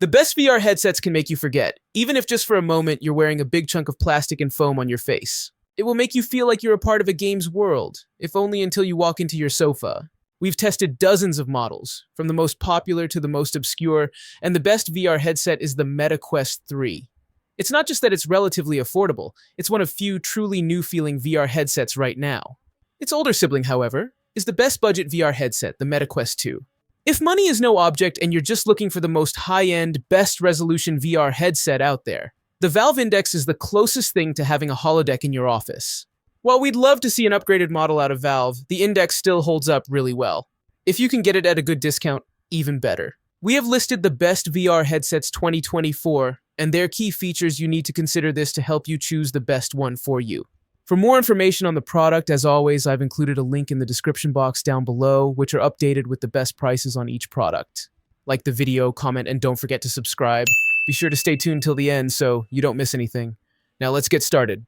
The best VR headsets can make you forget, even if just for a moment you're wearing a big chunk of plastic and foam on your face. It will make you feel like you're a part of a game's world, if only until you walk into your sofa. We've tested dozens of models, from the most popular to the most obscure, and the best VR headset is the Meta Quest 3. It's not just that it's relatively affordable, it's one of few truly new-feeling VR headsets right now. Its older sibling, however, is the best budget VR headset, the Meta Quest 2. If money is no object and you're just looking for the most high-end, best-resolution VR headset out there, the Valve Index is the closest thing to having a holodeck in your office. While we'd love to see an upgraded model out of Valve, the Index still holds up really well. If you can get it at a good discount, even better. We have listed the best VR headsets 2024, and their key features. You need to consider this to help you choose the best one for you. For more information on the product, as always, I've included a link in the description box down below, which are updated with the best prices on each product. Like the video, comment, and don't forget to subscribe. Be sure to stay tuned till the end so you don't miss anything. Now let's get started.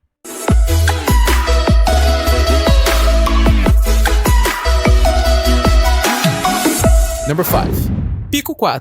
Number 5. Pico 4.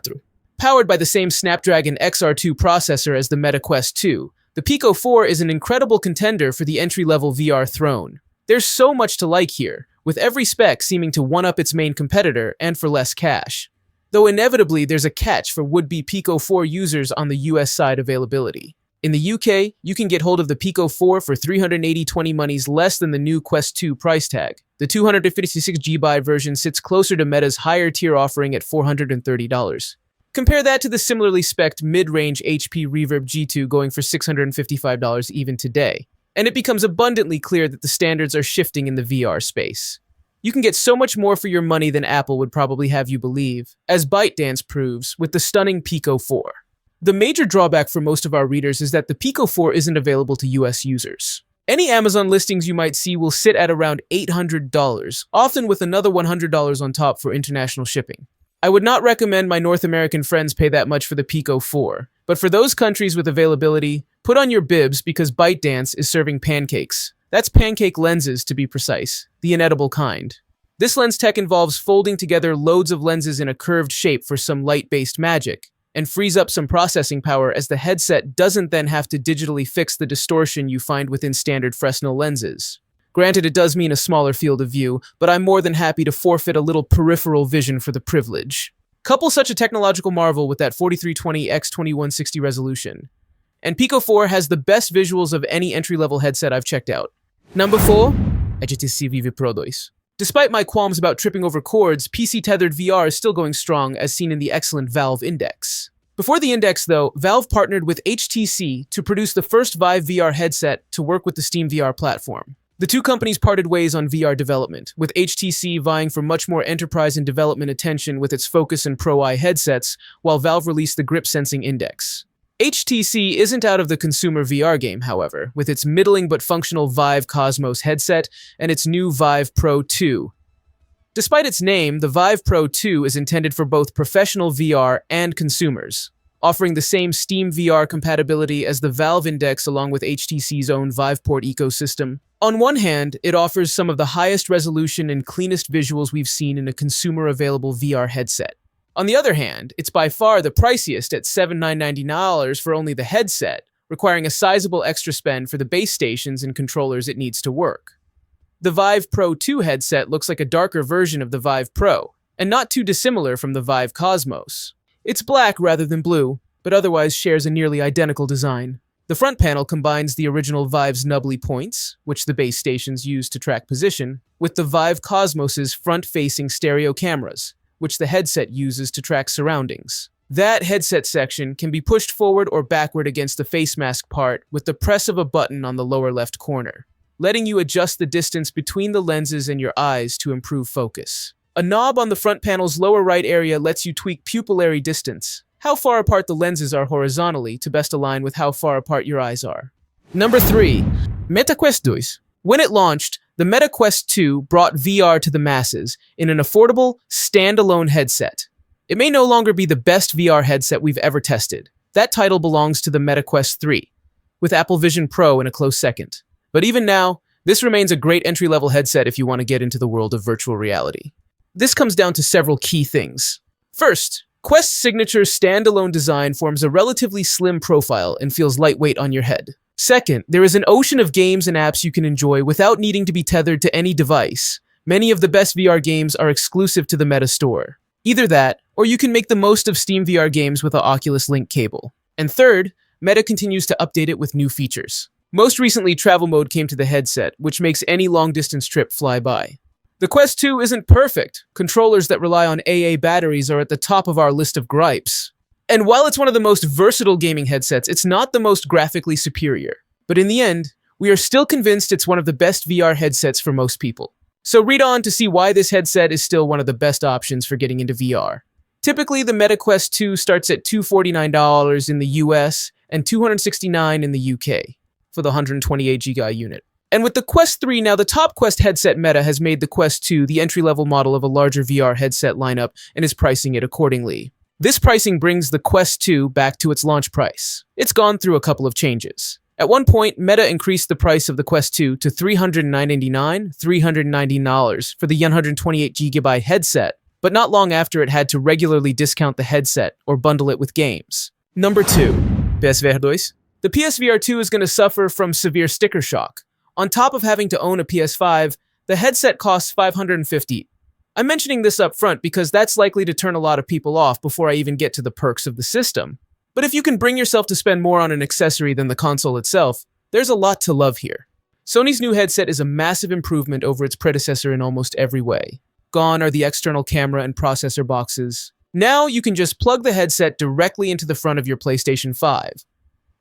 Powered by the same Snapdragon XR2 processor as the Meta Quest 2, the Pico 4 is an incredible contender for the entry-level VR throne. There's so much to like here, with every spec seeming to one-up its main competitor and for less cash. Though inevitably there's a catch for would-be Pico 4 users on the US side availability. In the UK, you can get hold of the Pico 4 for $380 monies less than the new Quest 2 price tag. The 256GB version sits closer to Meta's higher-tier offering at $430. Compare that to the similarly spec'd mid-range HP Reverb G2 going for $655 even today, and it becomes abundantly clear that the standards are shifting in the VR space. You can get so much more for your money than Apple would probably have you believe, as ByteDance proves with the stunning Pico 4. The major drawback for most of our readers is that the Pico 4 isn't available to US users. Any Amazon listings you might see will sit at around $800, often with another $100 on top for international shipping. I would not recommend my North American friends pay that much for the Pico 4, but for those countries with availability, put on your bibs because ByteDance is serving pancakes. That's pancake lenses, to be precise, the inedible kind. This lens tech involves folding together loads of lenses in a curved shape for some light-based magic, and frees up some processing power as the headset doesn't then have to digitally fix the distortion you find within standard Fresnel lenses. Granted, it does mean a smaller field of view, but I'm more than happy to forfeit a little peripheral vision for the privilege. Couple such a technological marvel with that 4320x2160 resolution. And Pico 4 has the best visuals of any entry-level headset I've checked out. Number 4. HTC Vive Pro 2. Despite my qualms about tripping over cords, PC-tethered VR is still going strong as seen in the excellent Valve Index. Before the Index, though, Valve partnered with HTC to produce the first Vive VR headset to work with the Steam VR platform. The two companies parted ways on VR development, with HTC vying for much more enterprise and development attention with its Focus and Pro Eye headsets, while Valve released the Grip Sensing Index. HTC isn't out of the consumer VR game, however, with its middling but functional Vive Cosmos headset and its new Vive Pro 2. Despite its name, the Vive Pro 2 is intended for both professional VR and consumers, offering the same Steam VR compatibility as the Valve Index along with HTC's own VivePort ecosystem. On one hand, it offers some of the highest resolution and cleanest visuals we've seen in a consumer-available VR headset. On the other hand, it's by far the priciest at $799 for only the headset, requiring a sizable extra spend for the base stations and controllers it needs to work. The Vive Pro 2 headset looks like a darker version of the Vive Pro, and not too dissimilar from the Vive Cosmos. It's black rather than blue, but otherwise shares a nearly identical design. The front panel combines the original Vive's nubbly points, which the base stations use to track position, with the Vive Cosmos's front-facing stereo cameras, which the headset uses to track surroundings. That headset section can be pushed forward or backward against the face mask part with the press of a button on the lower left corner, letting you adjust the distance between the lenses and your eyes to improve focus. A knob on the front panel's lower right area lets you tweak pupillary distance, how far apart the lenses are horizontally to best align with how far apart your eyes are. Number 3. Meta Quest 2. When it launched, the Meta Quest 2 brought VR to the masses in an affordable, standalone headset. It may no longer be the best VR headset we've ever tested. That title belongs to the Meta Quest 3, with Apple Vision Pro in a close second. But even now, this remains a great entry-level headset if you want to get into the world of virtual reality. This comes down to several key things. First, Quest's signature standalone design forms a relatively slim profile and feels lightweight on your head. Second, there is an ocean of games and apps you can enjoy without needing to be tethered to any device. Many of the best VR games are exclusive to the Meta Store. Either that, or you can make the most of Steam VR games with an Oculus Link cable. And third, Meta continues to update it with new features. Most recently, travel mode came to the headset, which makes any long-distance trip fly by. The Quest 2 isn't perfect. Controllers that rely on AA batteries are at the top of our list of gripes. And while it's one of the most versatile gaming headsets, it's not the most graphically superior. But in the end, we are still convinced it's one of the best VR headsets for most people. So read on to see why this headset is still one of the best options for getting into VR. Typically, the Meta Quest 2 starts at $249 in the US and $269 in the UK for the 128GB unit. And with the Quest 3, now the top Quest headset Meta has made the Quest 2 the entry-level model of a larger VR headset lineup and is pricing it accordingly. This pricing brings the Quest 2 back to its launch price. It's gone through a couple of changes. At one point, Meta increased the price of the Quest 2 to $390 for the 128GB headset, but not long after it had to regularly discount the headset or bundle it with games. Number 2. PSVR2. The PSVR2 is going to suffer from severe sticker shock. On top of having to own a PS5, the headset costs $550. I'm mentioning this up front because that's likely to turn a lot of people off before I even get to the perks of the system. But if you can bring yourself to spend more on an accessory than the console itself, there's a lot to love here. Sony's new headset is a massive improvement over its predecessor in almost every way. Gone are the external camera and processor boxes. Now you can just plug the headset directly into the front of your PlayStation 5.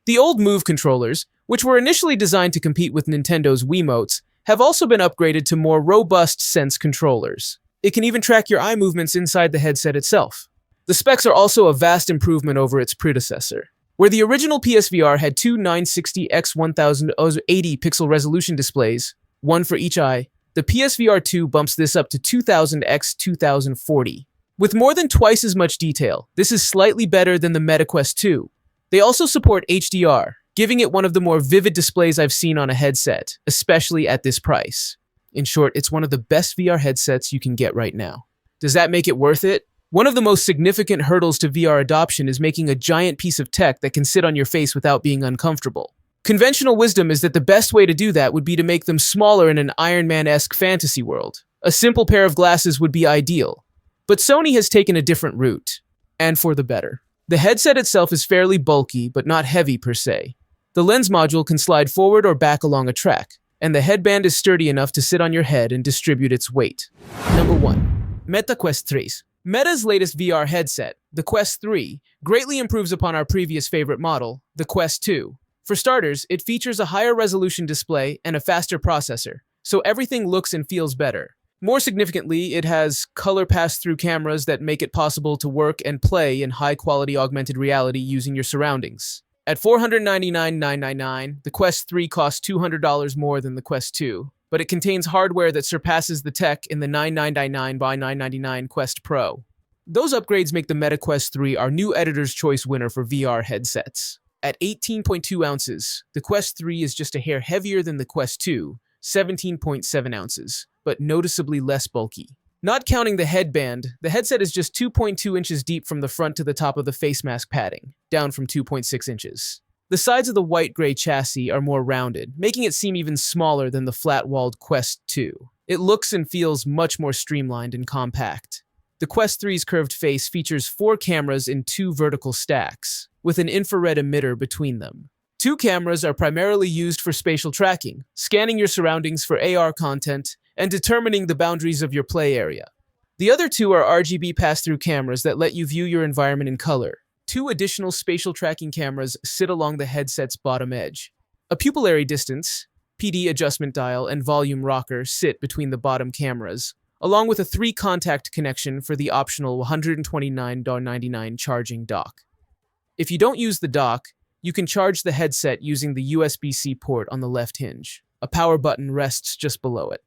The old Move controllers, which were initially designed to compete with Nintendo's Wiimotes, have also been upgraded to more robust Sense controllers. It can even track your eye movements inside the headset itself. The specs are also a vast improvement over its predecessor. Where the original PSVR had two 960x1080 pixel resolution displays, one for each eye, the PSVR 2 bumps this up to 2000x2040. With more than twice as much detail, this is slightly better than the Meta Quest 2. They also support HDR, giving it one of the more vivid displays I've seen on a headset, especially at this price. In short, it's one of the best VR headsets you can get right now. Does that make it worth it? One of the most significant hurdles to VR adoption is making a giant piece of tech that can sit on your face without being uncomfortable. Conventional wisdom is that the best way to do that would be to make them smaller in an Iron Man-esque fantasy world. A simple pair of glasses would be ideal. But Sony has taken a different route, and for the better. The headset itself is fairly bulky, but not heavy per se. The lens module can slide forward or back along a track, and the headband is sturdy enough to sit on your head and distribute its weight. Number 1. Meta Quest 3. Meta's latest VR headset, the Quest 3, greatly improves upon our previous favorite model, the Quest 2. For starters, it features a higher resolution display and a faster processor, so everything looks and feels better. More significantly, it has color pass-through cameras that make it possible to work and play in high-quality augmented reality using your surroundings. At $499,999, the Quest 3 costs $200 more than the Quest 2, but it contains hardware that surpasses the tech in the $999 by $999 Quest Pro. Those upgrades make the Meta Quest 3 our new Editor's Choice winner for VR headsets. At 18.2 ounces, the Quest 3 is just a hair heavier than the Quest 2, 17.7 ounces, but noticeably less bulky. Not counting the headband, the headset is just 2.2 inches deep from the front to the top of the face mask padding, down from 2.6 inches. The sides of the white-gray chassis are more rounded, making it seem even smaller than the flat-walled Quest 2. It looks and feels much more streamlined and compact. The Quest 3's curved face features 4 cameras in 2 vertical stacks, with an infrared emitter between them. 2 cameras are primarily used for spatial tracking, scanning your surroundings for AR content, and determining the boundaries of your play area. The other 2 are RGB pass-through cameras that let you view your environment in color. 2 additional spatial tracking cameras sit along the headset's bottom edge. A pupillary distance, PD adjustment dial, and volume rocker sit between the bottom cameras, along with a 3-contact connection for the optional $129.99 charging dock. If you don't use the dock, you can charge the headset using the USB-C port on the left hinge. A power button rests just below it.